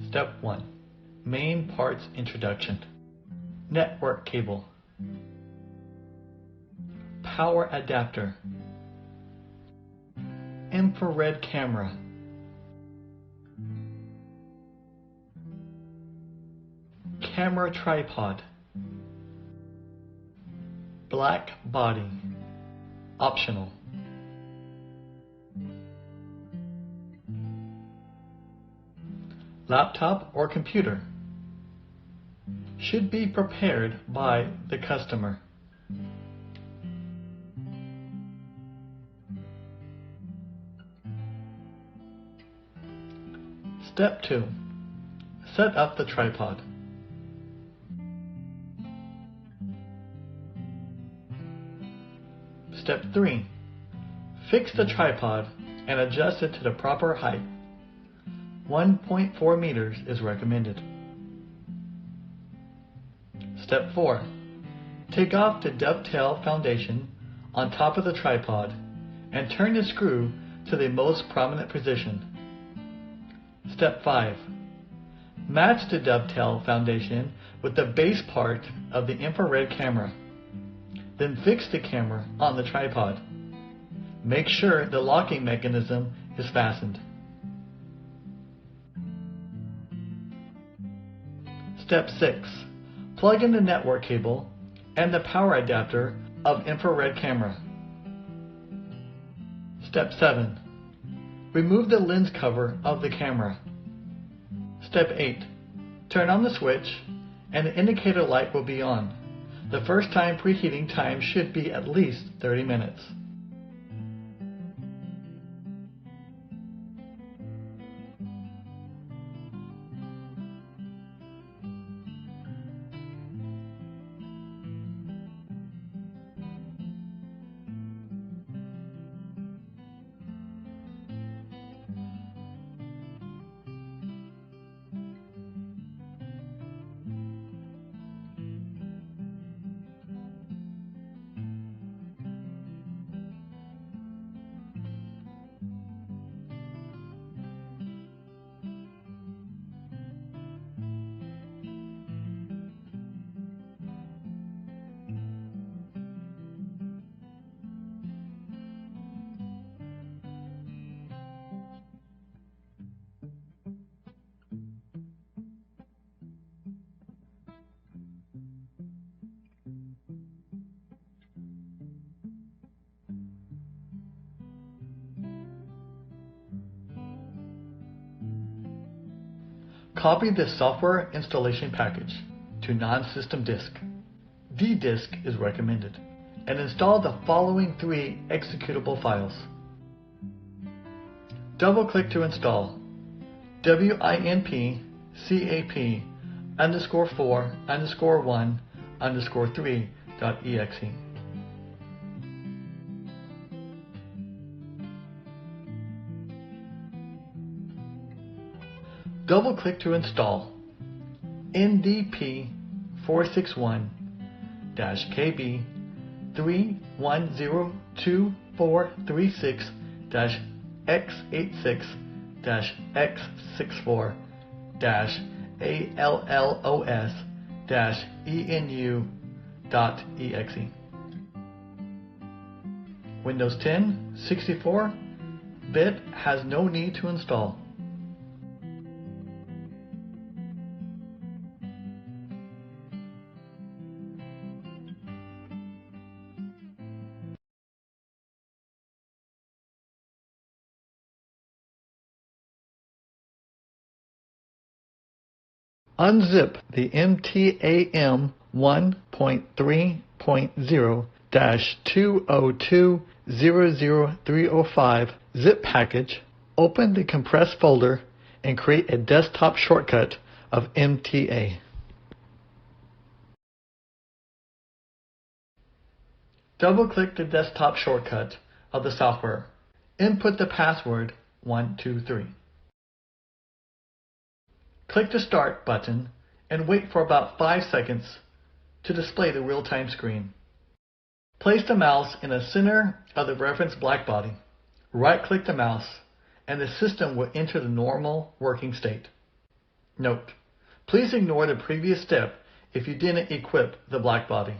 Step 1. Main parts introduction. Network cable. Power adapter. Infrared camera. Camera tripod. Blackbody Optional. Laptop or computer should be prepared by the customer. Step 2. Set up the tripod. Step 3. Fix the tripod and adjust it to the proper height. 1.4 meters is recommended. Step 4. Take off the dovetail foundation on top of the tripod and turn the screw to the most prominent position. Step 5. Match the dovetail foundation with the base part of the infrared camera. Then fix the camera on the tripod. Make sure the locking mechanism is fastened. Step 6. Plug in the network cable and the power adapter of infrared camera. Step 7. Remove the lens cover of the camera. Step 8. Turn on the switch and the indicator light will be on. The first time preheating time should be at least 30 minutes. Copy the software installation package to non-system disk. D-disk is recommended, and install the following 3 executable files. Double-click to install WINP-CAP_4_1_3.exe. Double-click to install ND-P461-KB31036-X86-X64-ALLOS-ENU.exe. Windows 10 64-bit has no need to install. Unzip the MTAM1.3.0-20200306 zip package. Open the compressed folder and create a desktop shortcut of MTA. Double-click the desktop shortcut of the software. Input the password 123. Click the Start button and wait for about 5 seconds to display the real-time screen. Place the mouse in the center of the reference blackbody. Right-click the mouse and the system will enter the normal working state. Note: please ignore the previous step if you didn't equip the black body.